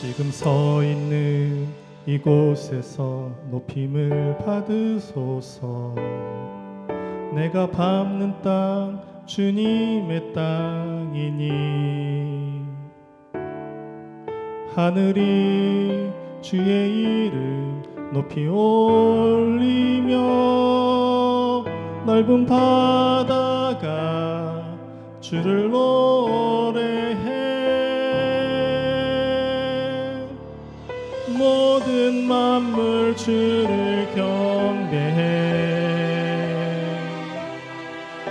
지금 서 있는 이곳에서 높임을 받으소서. 내가 밟는 땅 주님의 땅이니 하늘이 주의 이름 높이 올리며 넓은 바다가 주를 노래해. 모든 만물 주를 경배해.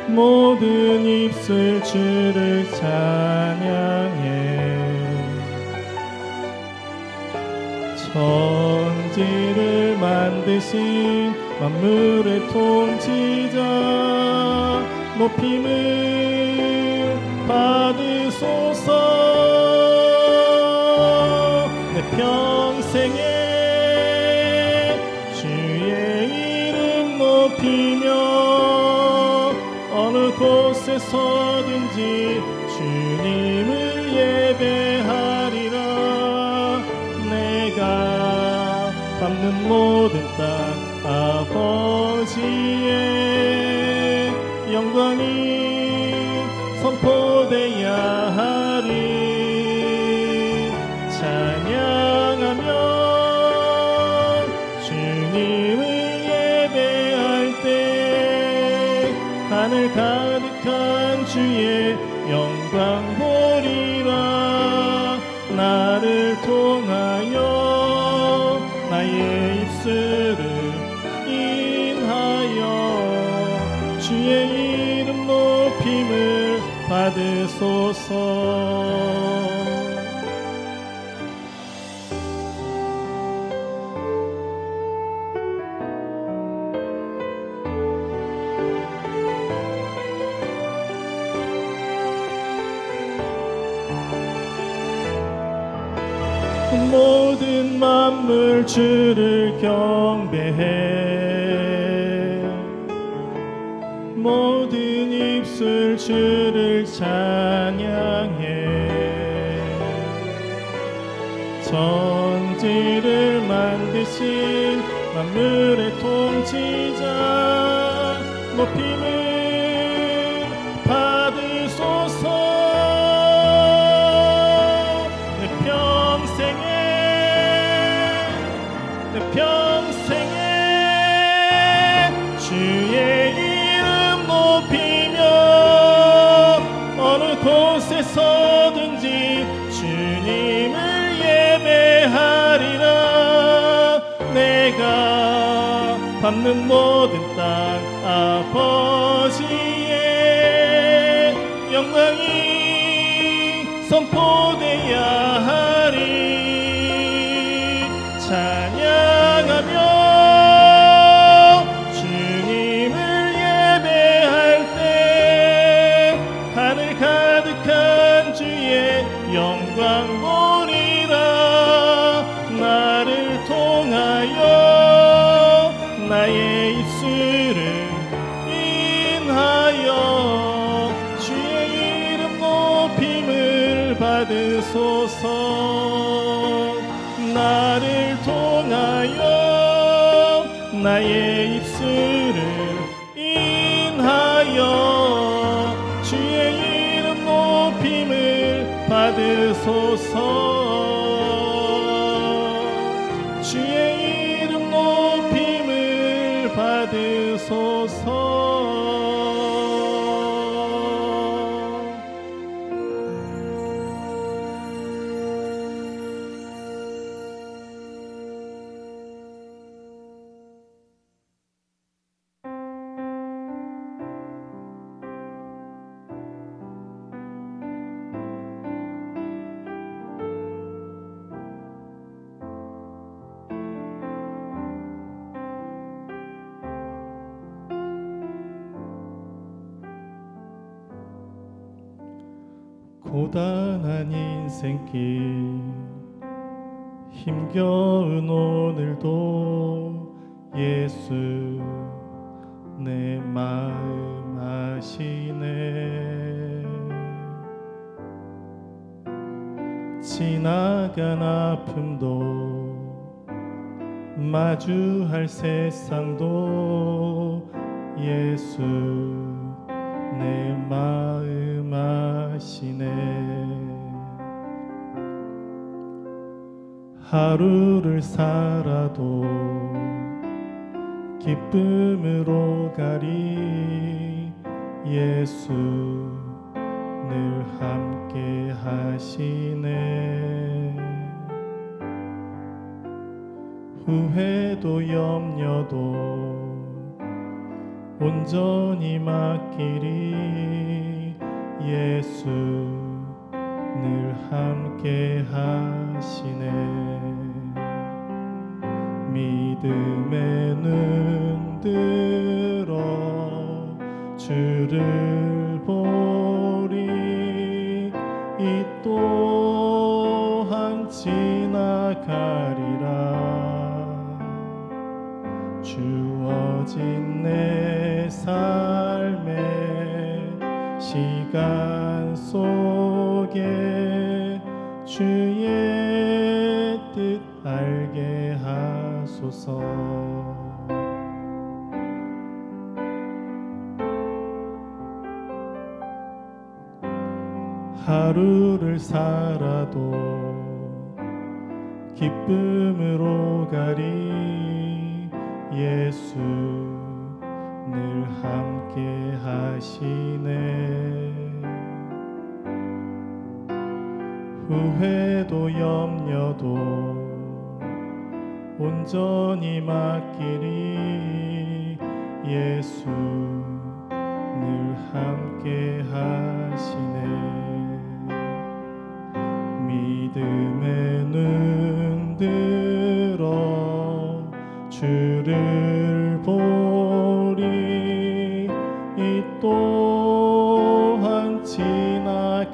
모든 입술 주를 찬양해. 천지를 만드신 만물의 통치자 높임을 받으소서. 내 평생에 주의 이름 높이며 어느 곳에서든지 주님을 예배하리라. 내가 밟는 모든 땅 아버지의 영광이 선포되야 하리. 찬양하며 주님을 예배할 때 하늘 가득한 주의 영광 보리라. 나를 통하여 나의 입술을 인하여 주의 이름 높임을 받으소서. 모든 만물 주를 경배해. 모든 입술 주를 찬양해. 천지를 만드신 만물의 통치자 높임을 받으소서. 평생에 주의 이름 높이며 어느 곳에서든지 주님을 예배하리라. 내가 밟는 모든 땅 아버지의 영광이 선포되야 하리. 찬양하며 주님을 예배할 때 하늘 가득한 주의 영광 보리라. 나를 통하여 나의 입술을 인하여 주의 이름 높임을 받으소서. 나를 통하여 나의 입술을 인하여 주의 이름 높임을 받으소서. 주의 이름 높임을 받으소서. 고단한 인생길 힘겨운 오늘도 예수 내 마음 아시네. 지나간 아픔도 마주할 세상도 예수 내 마음 아시네. 하루를 살아도 기쁨으로 가리 예수 늘 함께 하시네. 후회도 염려도 온전히 맡기리 예수 늘 함께 하시네. 믿음의 눈 들어 주를 보리 이 또한 지나가리라. 주어진 내 삶의 시간 속에 주의 뜻 알게 하소서. 하루를 살아도 기쁨으로 가리 예수 늘 함께 하시네. 후회도 염려도 온전히 맡기리 예수 늘 함께 하시네. 믿음의 눈 들어 주를 보리 이 또한 지나가리라.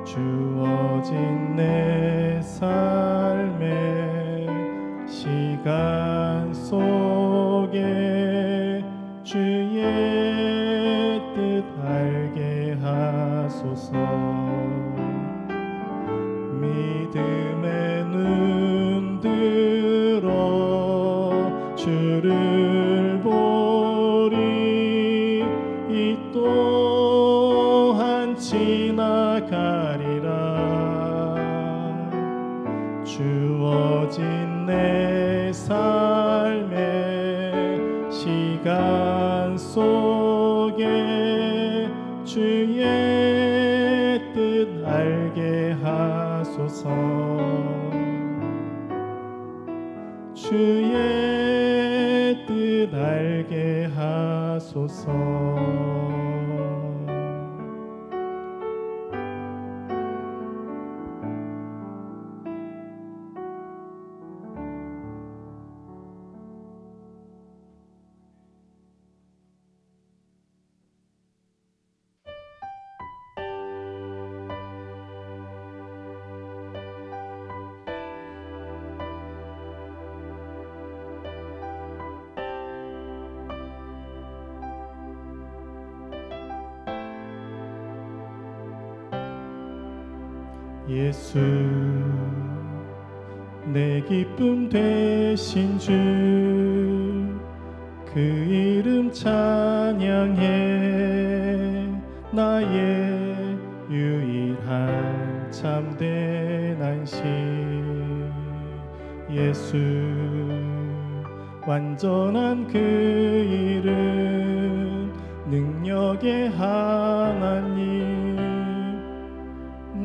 주어진 내 삶의 시간 속에 주의 뜻 알게 하소서. 믿음의 눈 들어 주를 보리 이 또한 지나가리라. 주어진 내 삶의 시간 속에 주의 뜻 알게 하소서. 주의 뜻 알게 하소서. 예수 내 기쁨 되신 주 그 이름 찬양해. 나의 유일한 참된 안식. 예수 완전한 그 이름 능력의 하나님.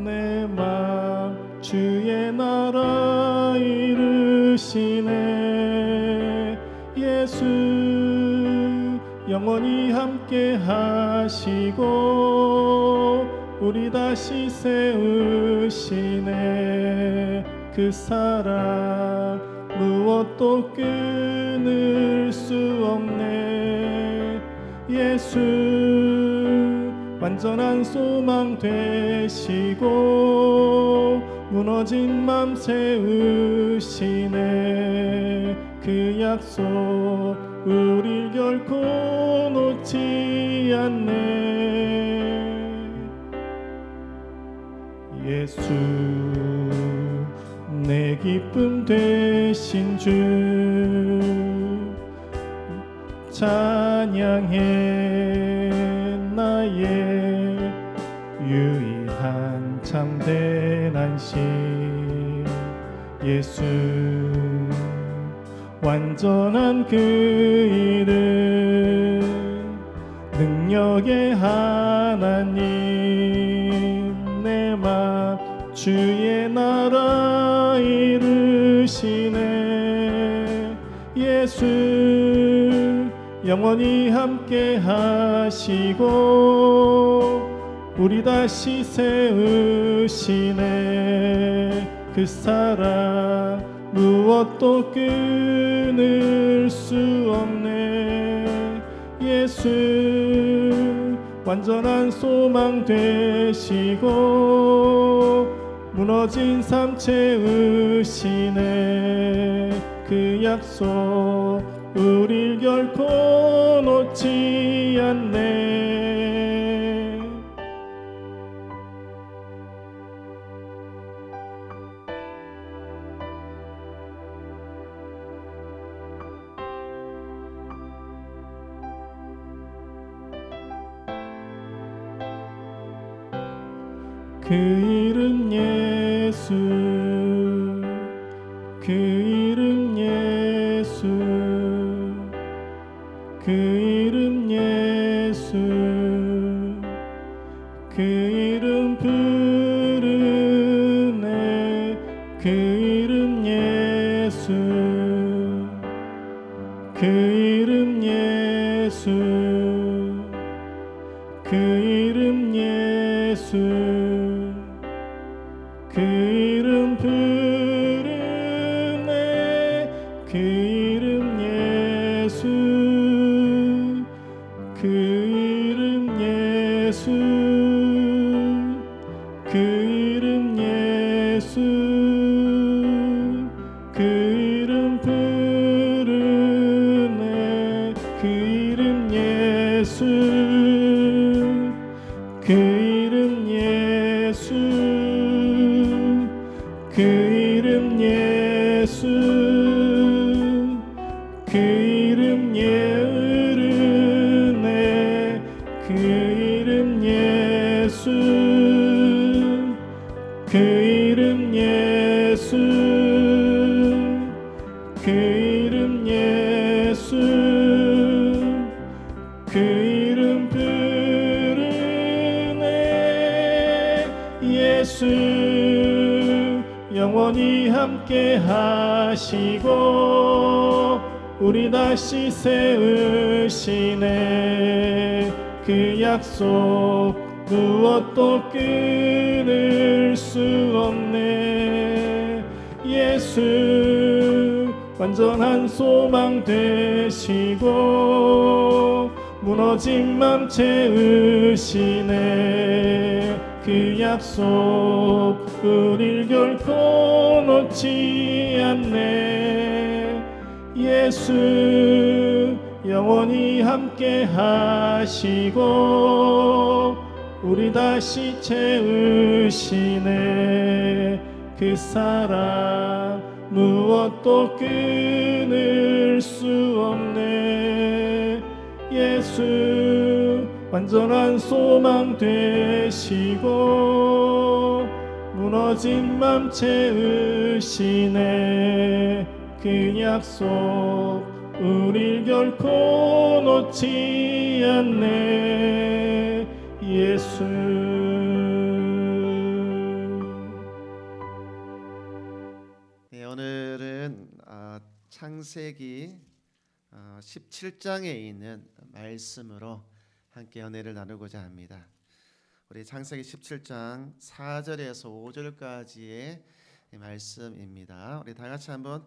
내 맘 주의 나라 이루시네. 예수 영원히 함께 하시고 우리 다시 세우시네. 그 사랑 무엇도 끊을 수 없네. 예수 완전한 소망 되시고 무너진 맘 세우시네. 그 약속 우릴 결코 놓지 않네. 예수 내 기쁨 되신 주 찬양해 나의 유일한 참된 안심 예수 완전한 그 이름 능력의 하나님 내 맘 주의 나라 이루시네 예수 영원히 함께 하시고 우리 다시 세우시네 그 사랑 무엇도 끊을 수 없네 예수 완전한 소망 되시고 무너진 삶 채우시네 그 약속 우릴 결코 놓지 않네 그 이름 예수 그 이름 예수 그 이름 예수 그 이름 부르네 그 이름 예수 그 이름 예수 그 이름 예수 그 이름 부르네 그 이름 예수 그 이름 예수 그 이름 예수 그 이름 부르네 그 이름 예수 그 이름 예수 그 이름 예수 그 이름 예으르네 그 이름 예수 그 이름 예수 그 이름 예수 그 이름 부르네 예수 영원히 함께 하시고 우리 다시 세우시네 그 약속 무엇도 끊을 수 없네 예수 완전한 소망 되시고 무너진 맘 채우시네 그 약속 우릴 결코 놓지 않네 예수 영원히 함께 하시고 우리 다시 채우시네 그 사랑 무엇도 끊을 수 없네 예수 완전한 소망 되시고 무너진 맘 채우시네 그 약속 우릴 결코 놓지 않네 예수 네, 오늘은 창세기 17장에 있는 말씀으로 함께 은혜를 나누고자 합니다. 우리 창세기 17장 4절에서 5절까지의 말씀입니다. 우리 다 같이 한번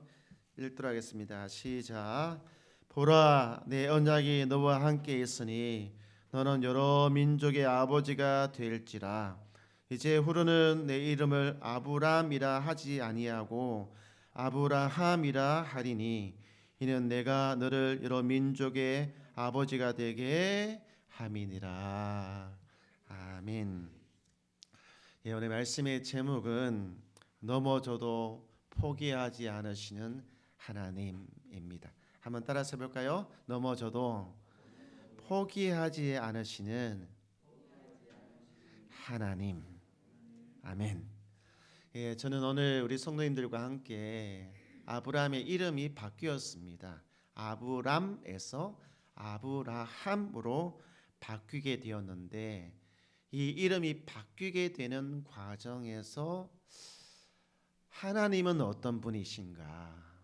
읽도록 하겠습니다. 시작. 보라, 내 언약이 너와 함께 있으니 너는 여러 민족의 아버지가 될지라. 이제 후로는 내 이름을 아브람이라 하지 아니하고 아브라함이라 하리니 이는 내가 너를 여러 민족의 아버지가 되게 함이니라. 아멘. 오늘 말씀의 제목은 넘어져도 포기하지 않으시는 하나님입니다. 한번 따라서 해볼까요? 넘어져도 포기하지 않으시는 하나님. 아멘. 저는 오늘 우리 성도님들과 함께 아브라함의 이름이 바뀌었습니다. 아브람에서 아브라함으로 바뀌게 되었는데, 이 이름이 바뀌게 되는 과정에서 하나님은 어떤 분이신가,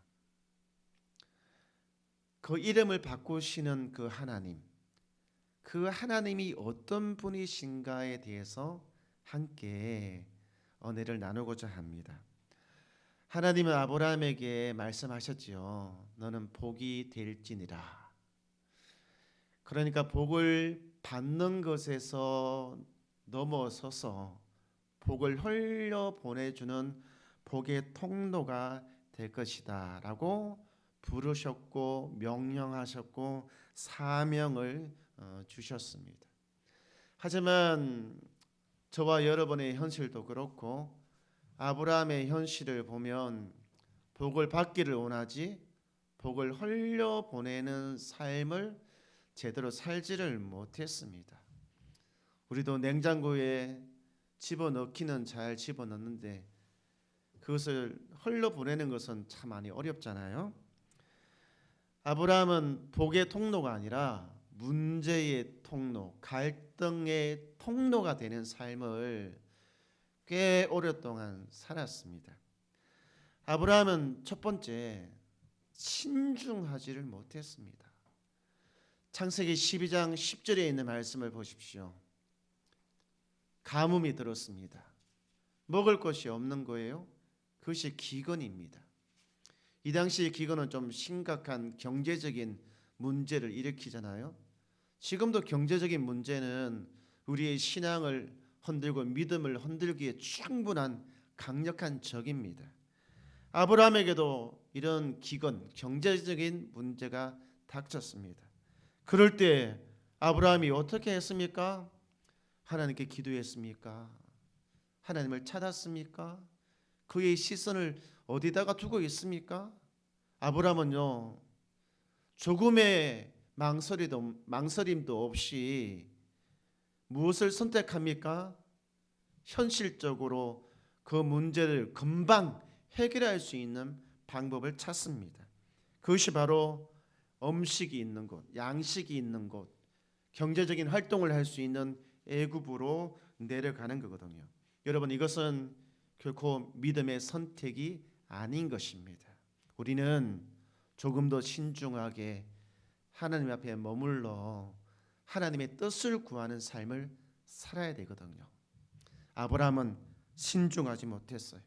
그 이름을 바꾸시는 그 하나님이 어떤 분이신가에 대해서 함께 은혜를 나누고자 합니다. 하나님은 아브라함에게 말씀하셨지요. 너는 복이 될지니라. 그러니까 복을 받는 것에서 넘어서서 복을 흘려 보내주는 복의 통로가 될 것이다 라고 부르셨고 명령하셨고 사명을 주셨습니다. 하지만 저와 여러분의 현실도 그렇고 아브라함의 현실을 보면 복을 받기를 원하지 복을 흘려 보내는 삶을 제대로 살지를 못했습니다. 우리도 냉장고에 집어넣기는 잘 집어넣는데 그것을 흘려보내는 것은 참 많이 어렵잖아요. 아브라함은 복의 통로가 아니라 문제의 통로, 갈등의 통로가 되는 삶을 꽤 오랫동안 살았습니다. 아브라함은 첫 번째, 신중하지를 못했습니다. 창세기 12장 10절에 있는 말씀을 보십시오. 가뭄이 들었습니다. 먹을 것이 없는 거예요. 그것이 기근입니다. 이 당시 기근은 좀 심각한 경제적인 문제를 일으키잖아요. 지금도 경제적인 문제는 우리의 신앙을 흔들고 믿음을 흔들기에 충분한 강력한 적입니다. 아브라함에게도 이런 기근, 경제적인 문제가 닥쳤습니다. 그럴 때 아브라함이 어떻게 했습니까? 하나님께 기도했습니까? 하나님을 찾았습니까? 그의 시선을 어디다가 두고 있습니까? 아브라함은요, 조금의 망설임도 없이 무엇을 선택합니까? 현실적으로 그 문제를 금방 해결할 수 있는 방법을 찾습니다. 그것이 바로 음식이 있는 곳, 양식이 있는 곳, 경제적인 활동을 할 수 있는 애굽으로 내려가는 거거든요. 여러분, 이것은 결코 믿음의 선택이 아닌 것입니다. 우리는 조금 더 신중하게 하나님 앞에 머물러 하나님의 뜻을 구하는 삶을 살아야 되거든요. 아브라함은 신중하지 못했어요.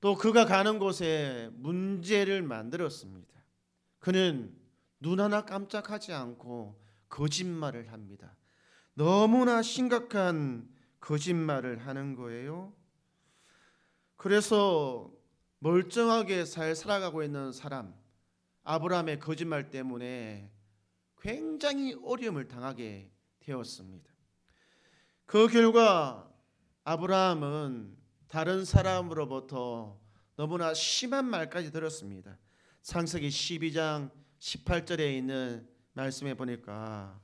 또 그가 가는 곳에 문제를 만들었습니다. 그는 눈 하나 깜짝하지 않고 거짓말을 합니다. 너무나 심각한 거짓말을 하는 거예요. 그래서 멀쩡하게 잘 살아가고 있는 사람, 아브라함의 거짓말 때문에 굉장히 어려움을 당하게 되었습니다. 그 결과 아브라함은 다른 사람으로부터 너무나 심한 말까지 들었습니다. 창세기 12장 18절에 있는 말씀에 보니까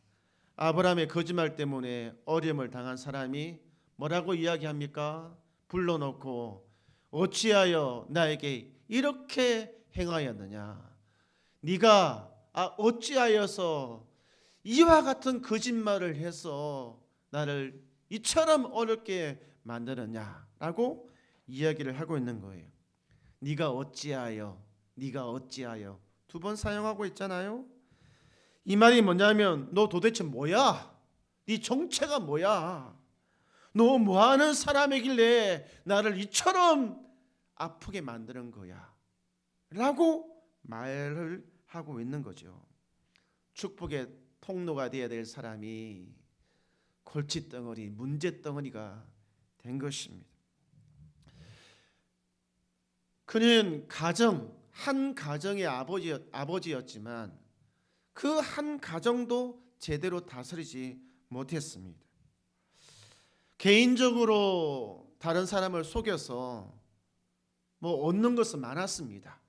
아브라함의 거짓말 때문에 어려움을 당한 사람이 뭐라고 이야기합니까? 불러놓고 어찌하여 나에게 이렇게 행하였느냐? 네가 어찌하여서 이와 같은 거짓말을 해서 나를 이처럼 어렵게 만드느냐라고 이야기를 하고 있는 거예요. 네가 어찌하여 두 번 사용하고 있잖아요. 이 말이 뭐냐면 너 도대체 뭐야? 네 정체가 뭐야? 너 뭐하는 사람이길래 나를 이처럼 아프게 만드는 거야? 라고 말을 하고 있는 거죠. 축복의 통로가 되어야 될 사람이 골칫덩어리, 문제덩어리가 된 것입니다. 그는 한 가정의 아버지였지만 그 한 가정도 제대로 다스리지 못했습니다. 개인적으로 다른 사람을 속여서 뭐 얻는 것은 많았습니다.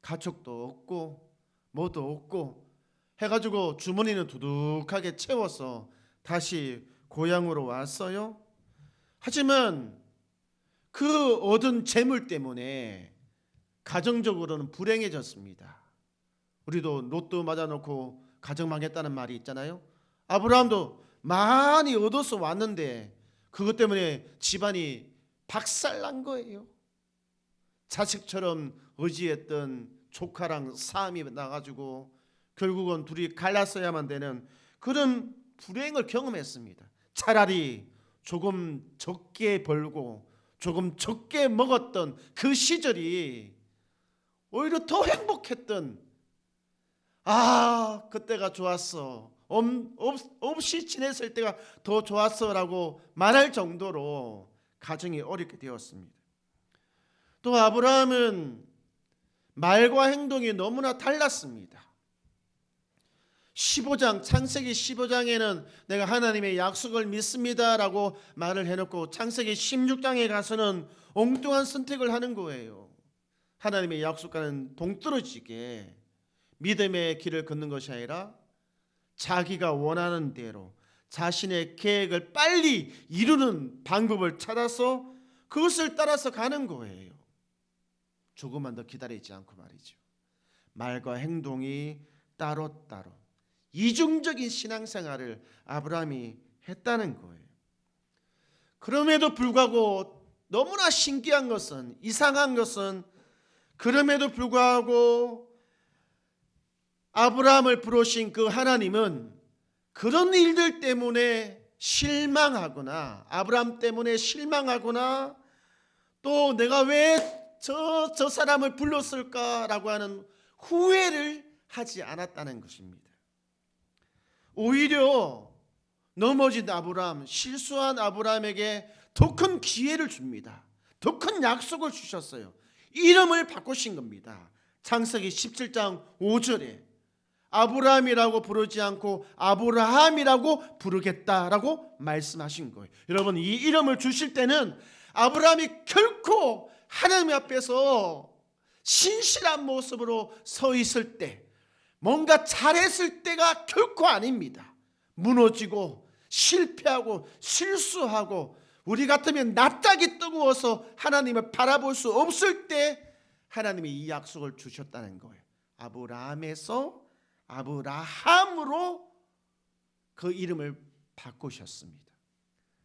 가족도 없고 뭐도 없고 해가지고 주머니는 두둑하게 채워서 다시 고향으로 왔어요. 하지만 그 얻은 재물 때문에 가정적으로는 불행해졌습니다. 우리도 로또 맞아놓고 가정 망했다는 말이 있잖아요. 아브라함도 많이 얻어서 왔는데 그것 때문에 집안이 박살난 거예요. 자식처럼 의지했던 조카랑 싸움이 나가지고 결국은 둘이 갈랐어야만 되는 그런 불행을 경험했습니다. 차라리 조금 적게 벌고 조금 적게 먹었던 그 시절이 오히려 더 행복했던, 그때가 좋았어, 없이 지냈을 때가 더 좋았어라고 말할 정도로 가정이 어렵게 되었습니다. 또 아브라함은 말과 행동이 너무나 달랐습니다. 15장 창세기 15장에는 내가 하나님의 약속을 믿습니다라고 말을 해놓고 창세기 16장에 가서는 엉뚱한 선택을 하는 거예요. 하나님의 약속과는 동떨어지게 믿음의 길을 걷는 것이 아니라 자기가 원하는 대로 자신의 계획을 빨리 이루는 방법을 찾아서 그것을 따라서 가는 거예요. 조금만 더 기다리지 않고 말이죠. 말과 행동이 따로따로 이중적인 신앙생활을 아브라함이 했다는 거예요. 그럼에도 불구하고 너무나 신기한 것은, 이상한 것은, 그럼에도 불구하고 아브라함을 부르신 그 하나님은 그런 일들 때문에 실망하거나, 아브라함 때문에 실망하거나, 또 내가 왜 저 사람을 불렀을까라고 하는 후회를 하지 않았다는 것입니다. 오히려 넘어진 아브라함, 실수한 아브라함에게 더 큰 기회를 줍니다. 더 큰 약속을 주셨어요. 이름을 바꾸신 겁니다. 창세기 17장 5절에 아브라함이라고 부르지 않고 아브라함이라고 부르겠다라고 말씀하신 거예요. 여러분, 이 이름을 주실 때는 아브라함이 결코 하나님 앞에서 신실한 모습으로 서 있을 때, 뭔가 잘했을 때가 결코 아닙니다. 무너지고 실패하고 실수하고 우리 같으면 낯짝이 뜨거워서 하나님을 바라볼 수 없을 때 하나님이 이 약속을 주셨다는 거예요. 아브라함에서 아브라함으로 그 이름을 바꾸셨습니다.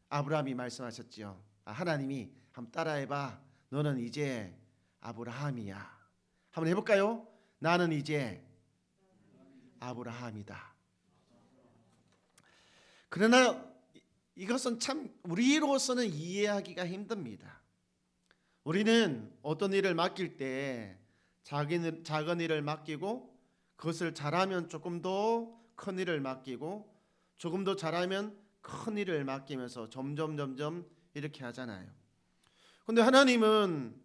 아브라함이 말씀하셨죠. 하나님이 한번 따라해봐. 너는 이제 아브라함이야. 한번 해볼까요? 나는 이제 아브라함이다. 그러나 이것은 참 우리로서는 이해하기가 힘듭니다. 우리는 어떤 일을 맡길 때 작은 일을 맡기고, 그것을 잘하면 조금 더 큰 일을 맡기고, 조금 더 잘하면 큰 일을 맡기면서 점점 이렇게 하잖아요. 그런데 하나님은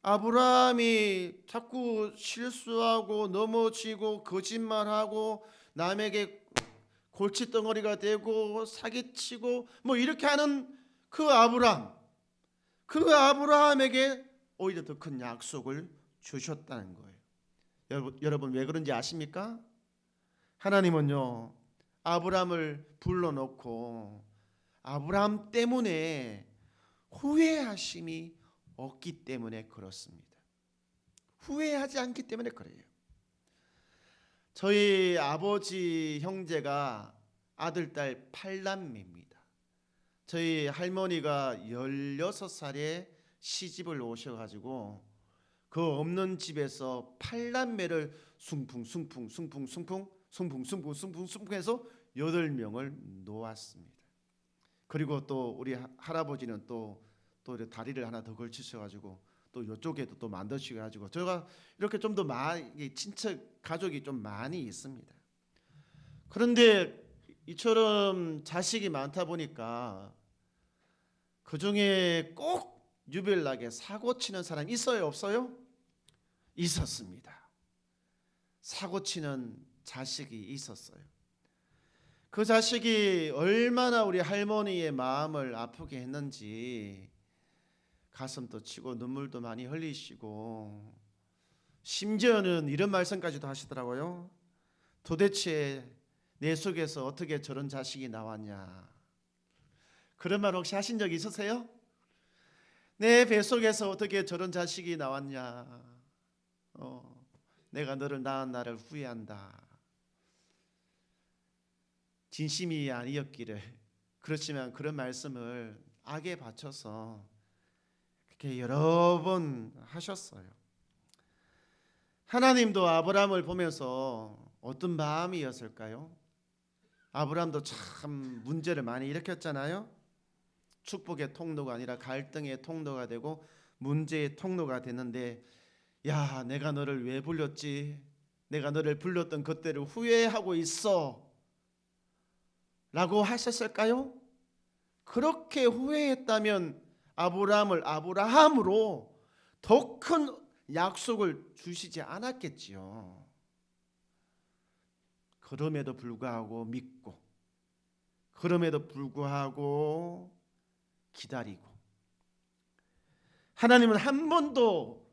아브라함이 자꾸 실수하고 넘어지고 거짓말하고 남에게 골칫덩어리가 되고 사기치고 뭐 이렇게 하는 그 아브라함에게 오히려 더 큰 약속을 주셨다는 거예요. 여러분 왜 그런지 아십니까? 하나님은요, 아브라함을 불러놓고 아브라함 때문에 후회하심이 없기 때문에 그렇습니다. 후회하지 않기 때문에 그래요. 저희 아버지 형제가 아들, 딸 8남매입니다. 저희 할머니가 16살에 시집을 오셔가지고 그 없는 집에서 8남매를 숭풍 해서 8명을 놓았습니다. 그리고 또 우리 할아버지는 또 다리를 하나 더 걸치셔가지고 또 이쪽에도 또 만드셔가지고 제가 이렇게 좀 더 많이 친척 가족이 좀 많이 있습니다. 그런데 이처럼 자식이 많다 보니까 그 중에 꼭 유별나게 사고 치는 사람 있어요, 없어요? 있었습니다. 사고 치는 자식이 있었어요. 그 자식이 얼마나 우리 할머니의 마음을 아프게 했는지 가슴도 치고 눈물도 많이 흘리시고 심지어는 이런 말씀까지도 하시더라고요. 도대체 내 속에서 어떻게 저런 자식이 나왔냐. 그런 말 혹시 하신 적 있으세요? 내 뱃속에서 어떻게 저런 자식이 나왔냐. 내가 너를 낳은 나를 후회한다. 진심이 아니었기를. 그렇지만 그런 말씀을 악에 바쳐서 그렇게 여러 번 하셨어요. 하나님도 아브라함을 보면서 어떤 마음이었을까요? 아브라함도 참 문제를 많이 일으켰잖아요. 축복의 통로가 아니라 갈등의 통로가 되고 문제의 통로가 됐는데, 야, 내가 너를 왜 불렀지? 내가 너를 불렀던 그때를 후회하고 있어 라고 하셨을까요? 그렇게 후회했다면 아브라함을 아브라함으로 더 큰 약속을 주시지 않았겠지요. 그럼에도 불구하고 믿고, 그럼에도 불구하고 기다리고, 하나님은 한 번도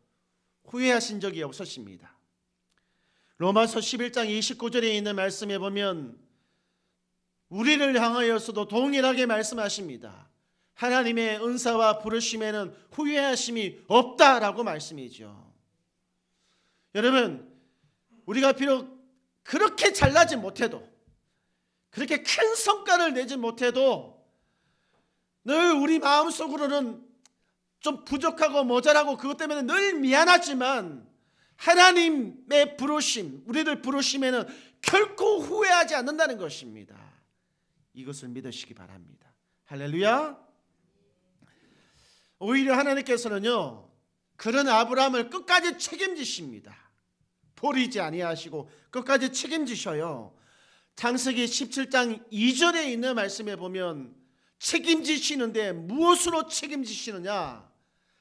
후회하신 적이 없으십니다. 로마서 11장 29절에 있는 말씀에 보면 우리를 향하여서도 동일하게 말씀하십니다. 하나님의 은사와 부르심에는 후회하심이 없다라고 말씀이죠. 여러분, 우리가 비록 그렇게 잘나지 못해도, 그렇게 큰 성과를 내지 못해도 늘 우리 마음속으로는 좀 부족하고 모자라고 그것 때문에 늘 미안하지만 하나님의 부르심, 우리를 부르심에는 결코 후회하지 않는다는 것입니다. 이것을 믿으시기 바랍니다. 할렐루야. 오히려 하나님께서는요, 그런 아브라함을 끝까지 책임지십니다. 버리지 아니하시고 끝까지 책임지셔요. 창세기 17장 2절에 있는 말씀에 보면 책임지시는데 무엇으로 책임지시느냐?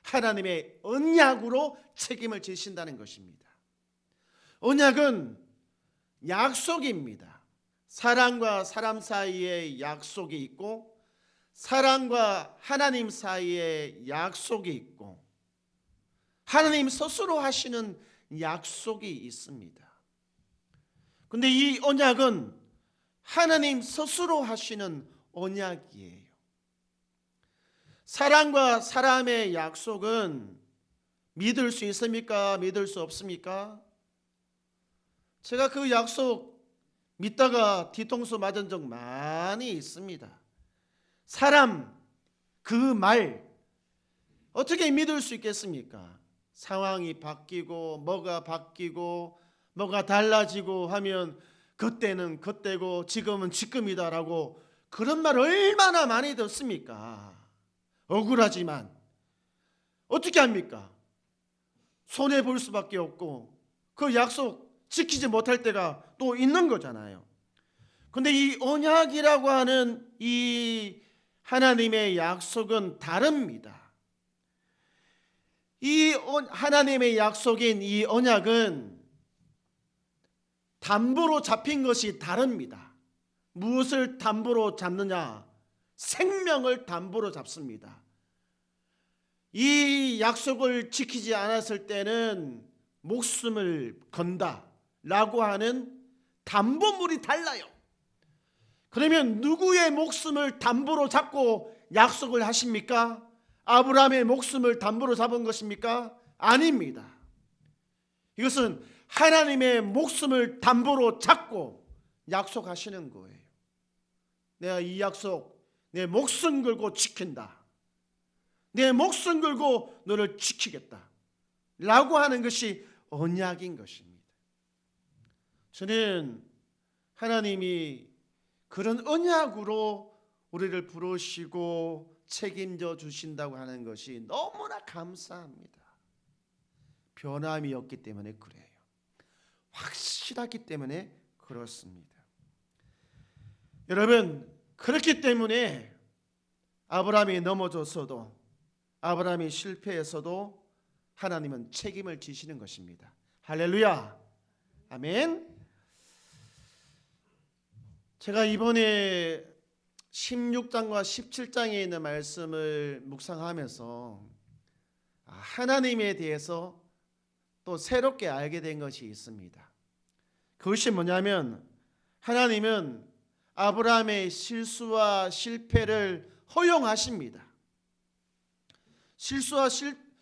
하나님의 언약으로 책임을 지신다는 것입니다. 언약은 약속입니다. 사람과 사람 사이에 약속이 있고 사람과 하나님 사이에 약속이 있고 하나님 스스로 하시는 약속이 있습니다. 근데 이 언약은 하나님 스스로 하시는 언약이에요. 사람과 사람의 약속은 믿을 수 있습니까? 믿을 수 없습니까? 제가 그 약속 믿다가 뒤통수 맞은 적 많이 있습니다. 사람, 그 말 어떻게 믿을 수 있겠습니까? 상황이 바뀌고 뭐가 달라지고 하면 그때는 그때고 지금은 지금이다라고 그런 말 얼마나 많이 듣습니까? 억울하지만 어떻게 합니까? 손해볼 수밖에 없고 그 약속 지키지 못할 때가 또 있는 거잖아요. 근데 이 언약이라고 하는 이 하나님의 약속은 다릅니다. 이 하나님의 약속인 이 언약은 담보로 잡힌 것이 다릅니다. 무엇을 담보로 잡느냐? 생명을 담보로 잡습니다. 이 약속을 지키지 않았을 때는 목숨을 건다라고 하는 담보물이 달라요. 그러면 누구의 목숨을 담보로 잡고 약속을 하십니까? 아브라함의 목숨을 담보로 잡은 것입니까? 아닙니다. 이것은 하나님의 목숨을 담보로 잡고 약속하시는 거예요. 내가 이 약속 내 목숨 걸고 지킨다. 내 목숨 걸고 너를 지키겠다 라고 하는 것이 언약인 것입니다. 저는 하나님이 그런 언약으로 우리를 부르시고 책임져 주신다고 하는 것이 너무나 감사합니다. 변함이 없기 때문에 그래요. 확실하기 때문에 그렇습니다. 여러분, 그렇기 때문에 아브라함이 넘어졌어도 아브라함이 실패했어도 하나님은 책임을 지시는 것입니다. 할렐루야. 아멘. 제가 이번에 16장과 17장에 있는 말씀을 묵상하면서 하나님에 대해서 또 새롭게 알게 된 것이 있습니다. 그것이 뭐냐면 하나님은 아브라함의 실수와 실패를 허용하십니다. 실수와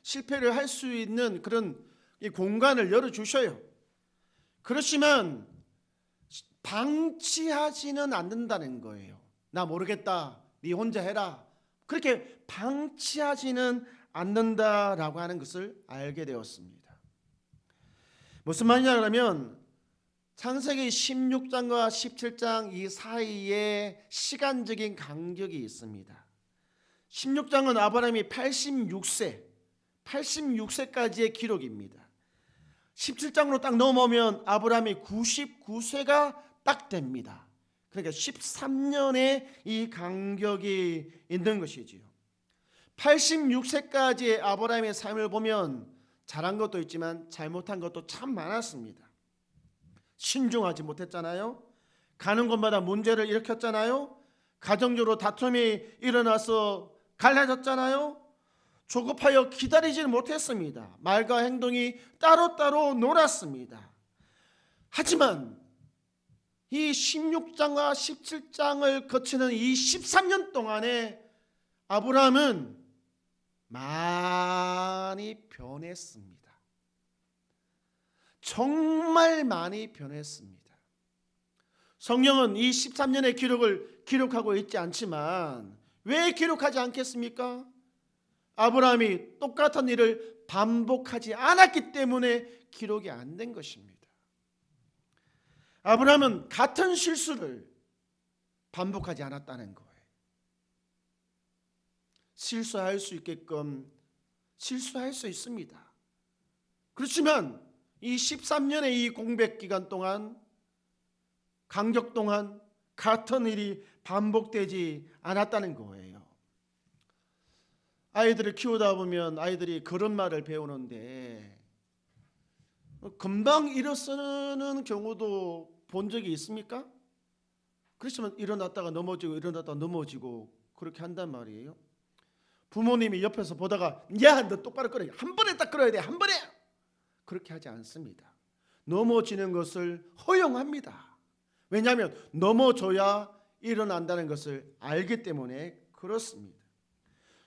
실패를 할 수 있는 그런 공간을 열어주셔요. 그렇지만 방치하지는 않는다는 거예요. 나 모르겠다, 네 혼자 해라, 그렇게 방치하지는 않는다라고 하는 것을 알게 되었습니다. 무슨 말이냐 그러면 창세기 16장과 17장 이 사이에 시간적인 간격이 있습니다. 16장은 아브라함이 86세까지의 기록입니다. 17장으로 딱 넘어오면 아브라함이 99세가 딱 됩니다. 그러니까 13년의 이 간격이 있는 것이지요. 86세까지의 아브라함의 삶을 보면 잘한 것도 있지만 잘못한 것도 참 많았습니다. 신중하지 못했잖아요. 가는 곳마다 문제를 일으켰잖아요. 가정적으로 다툼이 일어나서 갈라졌잖아요. 조급하여 기다리지는 못했습니다. 말과 행동이 따로따로 놀았습니다. 하지만 이 16장과 17장을 거치는 이 13년 동안에 아브라함은 많이 변했습니다. 정말 많이 변했습니다. 성경은 이 13년의 기록을 기록하고 있지 않지만 왜 기록하지 않겠습니까? 아브라함이 똑같은 일을 반복하지 않았기 때문에 기록이 안 된 것입니다. 아브라함은 같은 실수를 반복하지 않았다는 거예요. 실수할 수 있게끔 실수할 수 있습니다. 그렇지만 이 13년의 이 공백 기간 동안, 간격 동안 같은 일이 반복되지 않았다는 거예요. 아이들을 키우다 보면 아이들이 걸음마를 배우는데 금방 일어서는 경우도 본 적이 있습니까? 그렇지만 일어났다가 넘어지고 그렇게 한단 말이에요. 부모님이 옆에서 보다가 야, 너 똑바로 걸어, 한 번에 딱 걸어야 돼, 한 번에, 그렇게 하지 않습니다. 넘어지는 것을 허용합니다. 왜냐하면 넘어져야 일어난다는 것을 알기 때문에 그렇습니다.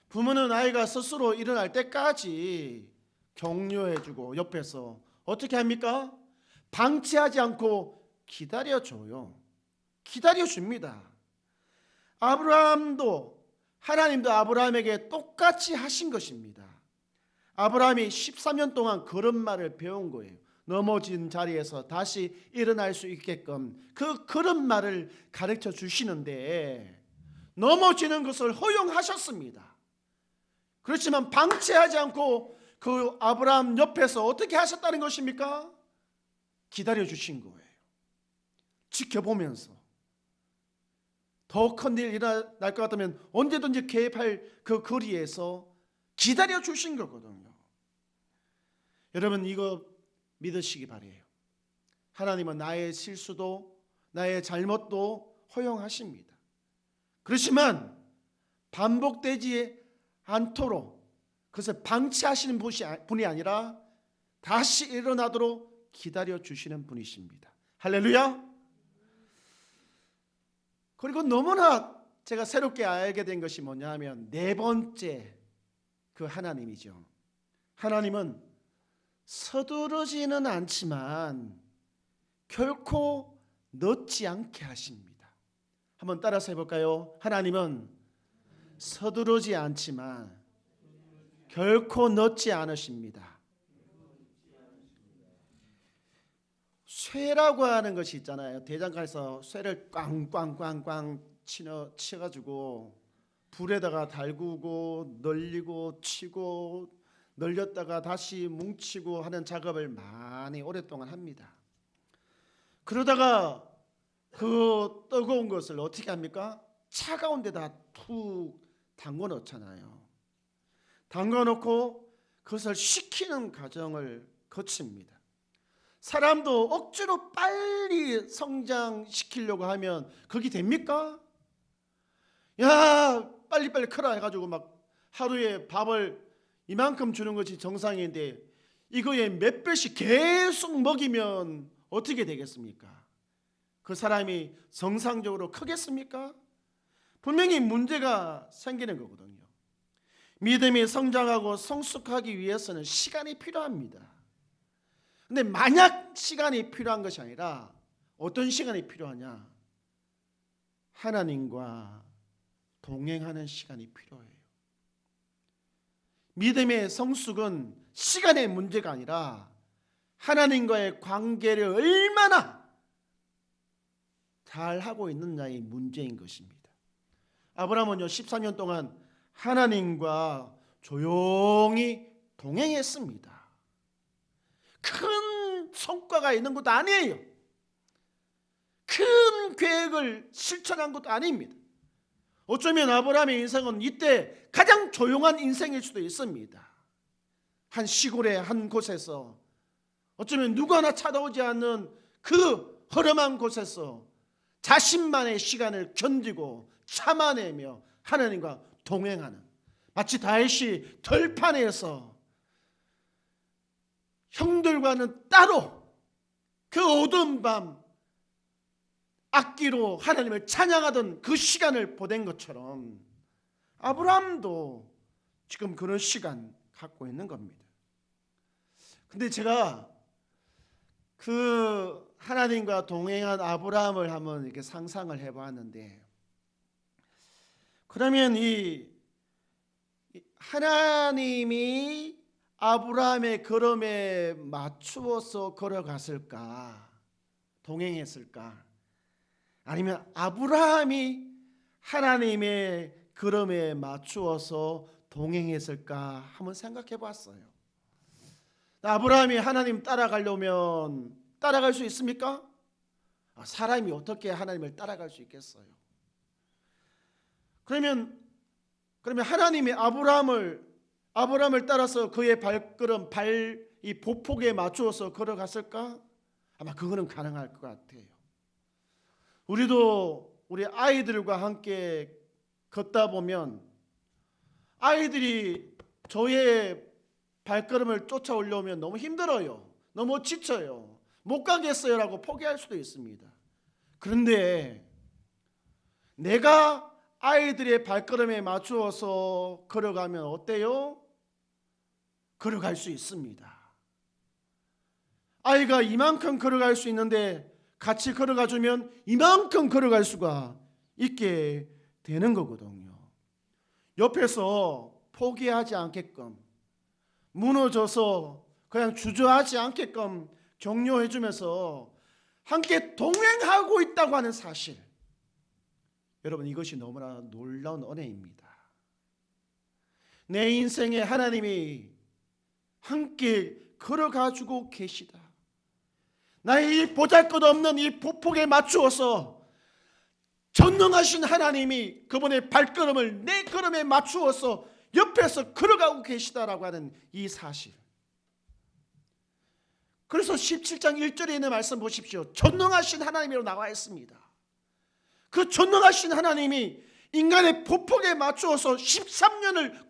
부모는 아이가 스스로 일어날 때까지 격려해주고 옆에서 어떻게 합니까? 방치하지 않고 기다려줘요. 기다려줍니다. 하나님도 아브라함에게 똑같이 하신 것입니다. 아브라함이 13년 동안 걸음마를 배운 거예요. 넘어진 자리에서 다시 일어날 수 있게끔 그 걸음마를 가르쳐 주시는데 넘어지는 것을 허용하셨습니다. 그렇지만 방치하지 않고 그 아브라함 옆에서 어떻게 하셨다는 것입니까? 기다려 주신 거예요. 지켜보면서 더 큰 일 일어날 것 같으면 언제든지 개입할 그 거리에서 기다려 주신 거거든요. 여러분, 이거 믿으시기 바라요. 하나님은 나의 실수도 나의 잘못도 허용하십니다. 그렇지만 반복되지 않도록 그것을 방치하시는 분이 아니라 다시 일어나도록 기다려 주시는 분이십니다. 할렐루야. 그리고 너무나 제가 새롭게 알게 된 것이 뭐냐 하면 네 번째 그 하나님이죠. 하나님은 서두르지는 않지만 결코 늦지 않게 하십니다. 한번 따라서 해볼까요? 하나님은 서두르지 않지만 결코 늦지 않으십니다. 쇠라고 하는 것이 있잖아요. 대장간에서 쇠를 꽝꽝꽝꽝 치가지고 불에다가 달구고 널리고 치고 널렸다가 다시 뭉치고 하는 작업을 많이 오랫동안 합니다. 그러다가 그 뜨거운 것을 어떻게 합니까? 차가운 데다 툭 담궈 놓잖아요. 담궈 놓고 그것을 식히는 과정을 거칩니다. 사람도 억지로 빨리 성장시키려고 하면 그게 됩니까? 야, 빨리빨리 크라 해가지고 막 하루에 밥을 이만큼 주는 것이 정상인데 이거에 몇 배씩 계속 먹이면 어떻게 되겠습니까? 그 사람이 정상적으로 크겠습니까? 분명히 문제가 생기는 거거든요. 믿음이 성장하고 성숙하기 위해서는 시간이 필요합니다. 근데 만약 시간이 필요한 것이 아니라 어떤 시간이 필요하냐? 하나님과 동행하는 시간이 필요해요. 믿음의 성숙은 시간의 문제가 아니라 하나님과의 관계를 얼마나 잘 하고 있느냐의 문제인 것입니다. 아브라함은요 13년 동안 하나님과 조용히 동행했습니다. 큰 성과가 있는 것도 아니에요. 큰 계획을 실천한 것도 아닙니다. 어쩌면 아브라함의 인생은 이때 가장 조용한 인생일 수도 있습니다. 한 시골의 한 곳에서 어쩌면 누구 하나 찾아오지 않는 그 허름한 곳에서 자신만의 시간을 견디고 참아내며 하나님과 동행하는, 마치 다윗이 들판에서 형들과는 따로 그 어두운 밤 악기로 하나님을 찬양하던 그 시간을 보낸 것처럼 아브라함도 지금 그런 시간 갖고 있는 겁니다. 근데 제가 그 하나님과 동행한 아브라함을 한번 이렇게 상상을 해보았는데, 그러면 이 하나님이 아브라함의 걸음에 맞추어서 걸어갔을까, 동행했을까, 아니면 아브라함이 하나님의 걸음에 맞추어서 동행했을까 한번 생각해 봤어요. 아브라함이 하나님 따라가려면 따라갈 수 있습니까? 사람이 어떻게 하나님을 따라갈 수 있겠어요? 그러면 하나님이 아브라함을 따라서 그의 발걸음, 이 보폭에 맞추어서 걸어갔을까? 아마 그거는 가능할 것 같아요. 우리도 우리 아이들과 함께 걷다 보면 아이들이 저의 발걸음을 쫓아오려면 너무 힘들어요. 너무 지쳐요. 못 가겠어요라고 포기할 수도 있습니다. 그런데 내가 아이들의 발걸음에 맞추어서 걸어가면 어때요? 걸어갈 수 있습니다. 아이가 이만큼 걸어갈 수 있는데 같이 걸어가주면 이만큼 걸어갈 수가 있게 되는 거거든요. 옆에서 포기하지 않게끔, 무너져서 그냥 주저하지 않게끔 격려해주면서 함께 동행하고 있다고 하는 사실, 여러분 이것이 너무나 놀라운 은혜입니다. 내 인생에 하나님이 함께 걸어가지고 계시다. 나의 이 보잘것없는 이 보폭에 맞추어서 전능하신 하나님이 그분의 발걸음을 내 걸음에 맞추어서 옆에서 걸어가고 계시다라고 하는 이 사실. 그래서 17장 1절에 있는 말씀 보십시오. 전능하신 하나님이라고 나와 있습니다. 그 전능하신 하나님이 인간의 보폭에 맞추어서 13년을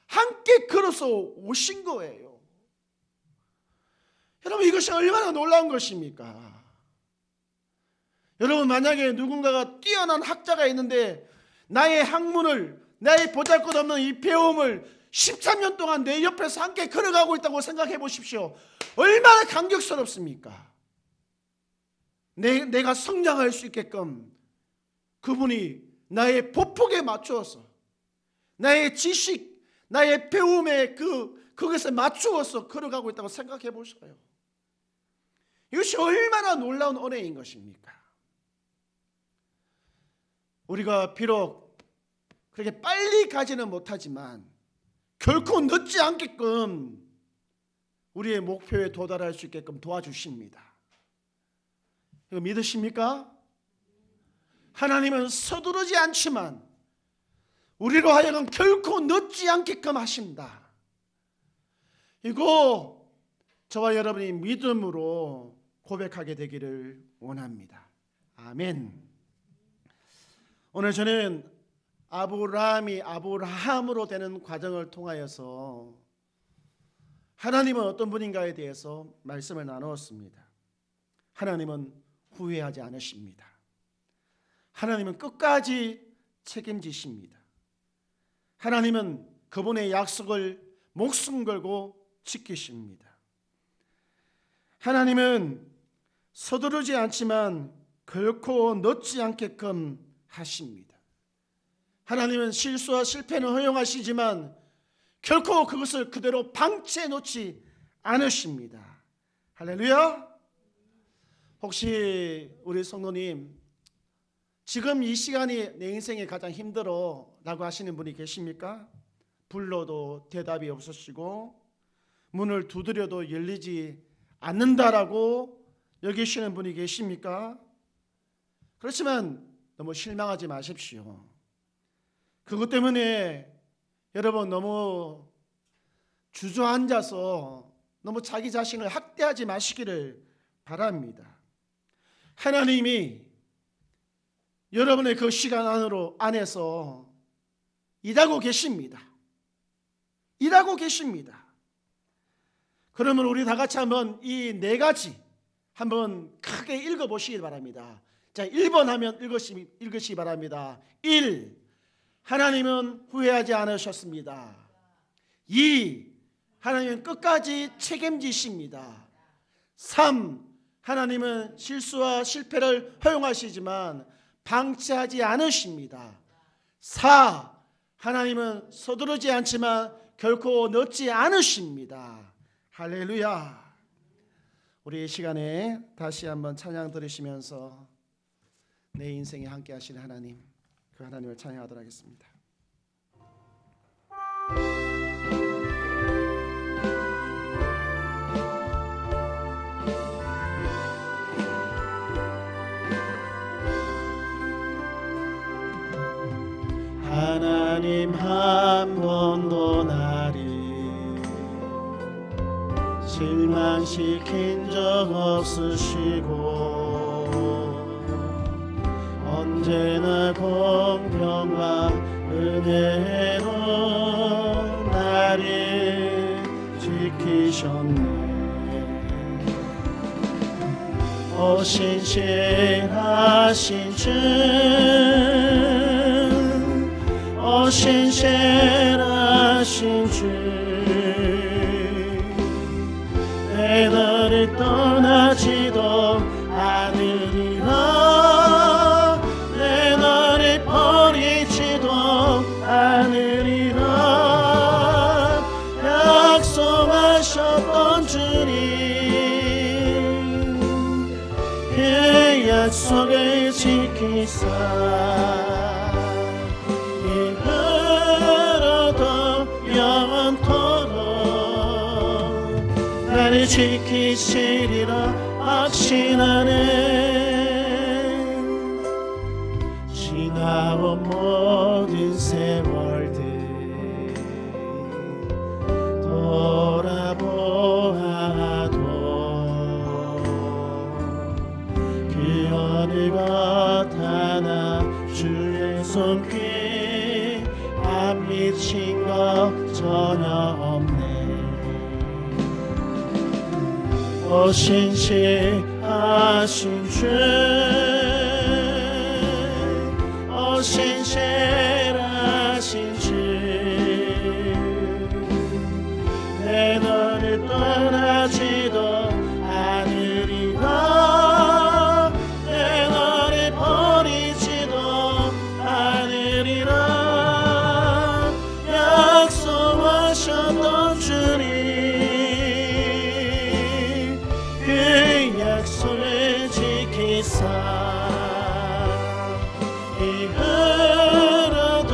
함께 걸어서 오신 거예요. 여러분 이것이 얼마나 놀라운 것입니까? 여러분 만약에 누군가가 뛰어난 학자가 있는데 나의 학문을, 나의 보잘것없는 이 배움을 13년 동안 내 옆에서 함께 걸어가고 있다고 생각해 보십시오. 얼마나 감격스럽습니까? 내가 성장할 수 있게끔 그분이 나의 보폭에 맞추어서, 나의 지식, 나의 배움에 그것에 맞추어서 걸어가고 있다고 생각해 보셔요. 이것이 얼마나 놀라운 은혜인 것입니까? 우리가 비록 그렇게 빨리 가지는 못하지만 결코 늦지 않게끔 우리의 목표에 도달할 수 있게끔 도와주십니다. 이거 믿으십니까? 하나님은 서두르지 않지만 우리로 하여금 결코 늦지 않게끔 하신다. 이거 저와 여러분이 믿음으로 고백하게 되기를 원합니다. 아멘. 오늘 저는 아브라함이 아브라함으로 되는 과정을 통하여서 하나님은 어떤 분인가에 대해서 말씀을 나누었습니다. 하나님은 후회하지 않으십니다. 하나님은 끝까지 책임지십니다. 하나님은 그분의 약속을 목숨 걸고 지키십니다. 하나님은 서두르지 않지만 결코 늦지 않게끔 하십니다. 하나님은 실수와 실패는 허용하시지만 결코 그것을 그대로 방치해 놓지 않으십니다. 할렐루야. 혹시 우리 성도님 지금 이 시간이 내 인생에 가장 힘들어 라고 하시는 분이 계십니까? 불러도 대답이 없으시고 문을 두드려도 열리지 않는다라고 여기시는 분이 계십니까? 그렇지만 너무 실망하지 마십시오. 그것 때문에 여러분 너무 주저앉아서 너무 자기 자신을 학대하지 마시기를 바랍니다. 하나님이 여러분의 그 시간 안에서 일하고 계십니다. 일하고 계십니다. 그러면 우리 다 같이 한번 이 네 가지 한번 크게 읽어보시기 바랍니다. 자, 1번 하면 읽으시기 바랍니다. 1. 하나님은 후회하지 않으셨습니다. 2. 하나님은 끝까지 책임지십니다. 3. 하나님은 실수와 실패를 허용하시지만 방치하지 않으십니다. 4. 하나님은 서두르지 않지만 결코 늦지 않으십니다. 할렐루야. 우리 이 시간에 다시 한번 찬양 들으시면서 내 인생에 함께 하시는 하나님, 그 하나님을 찬양하도록 하겠습니다. 하나님 한 번도 나를 실망시킨 적 없으시고 언제나 공평과 은혜로 나를 지키셨네. 오 신실하신 주, 오 신실하신 주, 내 너를 떠나지도 않으리라, 내 너를 버리지도 않으리라. 약속하셨던 주님, 그 약속을 지키사 나를 지키시리라 확신하네. 지나온 모든 세월들 돌아보아도 그 어느 것 하나 주의 손길 안 미친 것 전혀 없네. 오 신실하신 주, 오 신실하신 주, 내 너를 떠나지도 않으리라, 내 너를 버리지도 않으리라. 약속하셨던 주님, 약속을 지키사 이후로도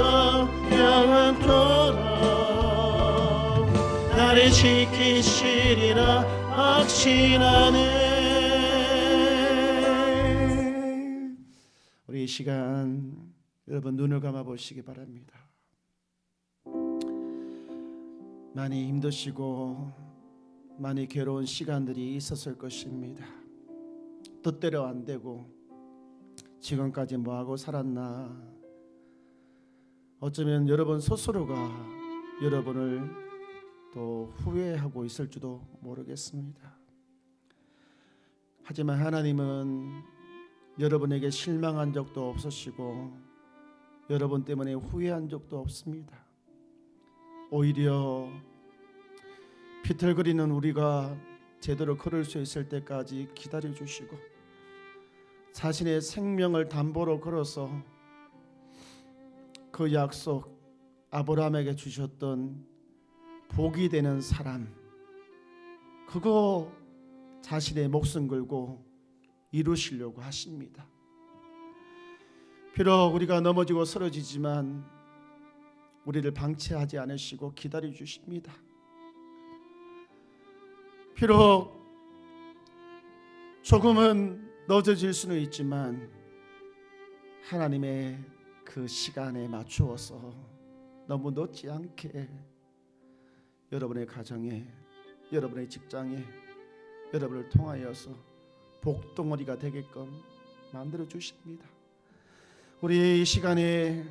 영원토록 나를 지키시리라 확신하네. 우리 이 시간 여러분 눈을 감아 보시기 바랍니다. 많이 힘드시고 많이 괴로운 시간들이 있었을 것입니다. 뜻대로 안 되고 지금까지 뭐하고 살았나. 어쩌면 여러분 스스로가 여러분을 또 후회하고 있을지도 모르겠습니다. 하지만 하나님은 여러분에게 실망한 적도 없으시고 여러분 때문에 후회한 적도 없습니다. 오히려 비틀거리는 우리가 제대로 걸을 수 있을 때까지 기다려 주시고 자신의 생명을 담보로 걸어서 그 약속, 아브라함에게 주셨던 복이 되는 사람, 그거 자신의 목숨 걸고 이루시려고 하십니다. 비록 우리가 넘어지고 쓰러지지만 우리를 방치하지 않으시고 기다려 주십니다. 비록 조금은 늦어질 수는 있지만 하나님의 그 시간에 맞추어서 너무 늦지 않게 여러분의 가정에, 여러분의 직장에, 여러분을 통하여서 복덩어리가 되게끔 만들어 주십니다. 우리 이 시간에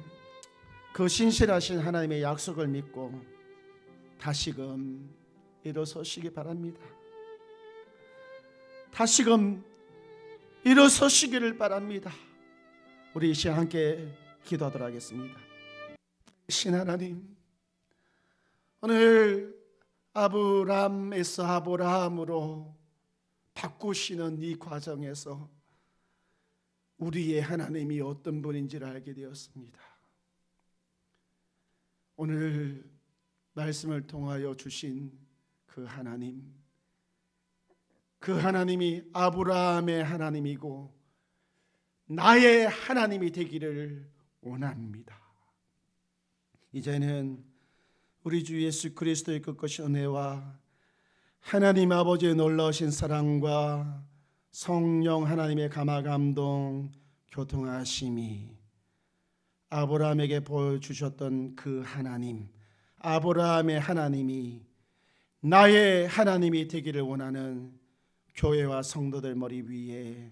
그 신실하신 하나님의 약속을 믿고 다시금 일어서시기 바랍니다. 다시금 일어서시기를 바랍니다. 우리 이 시간 함께 기도하도록 하겠습니다. 신 하나님, 오늘 아브람에서 아브라함으로 바꾸시는 이 과정에서 우리의 하나님이 어떤 분인지를 알게 되었습니다. 오늘 말씀을 통하여 주신 그 하나님이 아브라함의 하나님이고 나의 하나님이 되기를 원합니다. 이제는 우리 주 예수 그리스도의 끝까지 은혜와 하나님 아버지의 놀라우신 사랑과 성령 하나님의 감화감동 교통하심이 아브라함에게 보여주셨던 그 하나님, 아브라함의 하나님이 나의 하나님이 되기를 원하는 교회와 성도들 머리 위에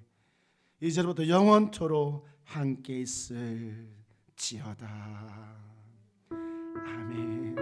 이제부터 영원토록 함께 있을지어다. 아멘.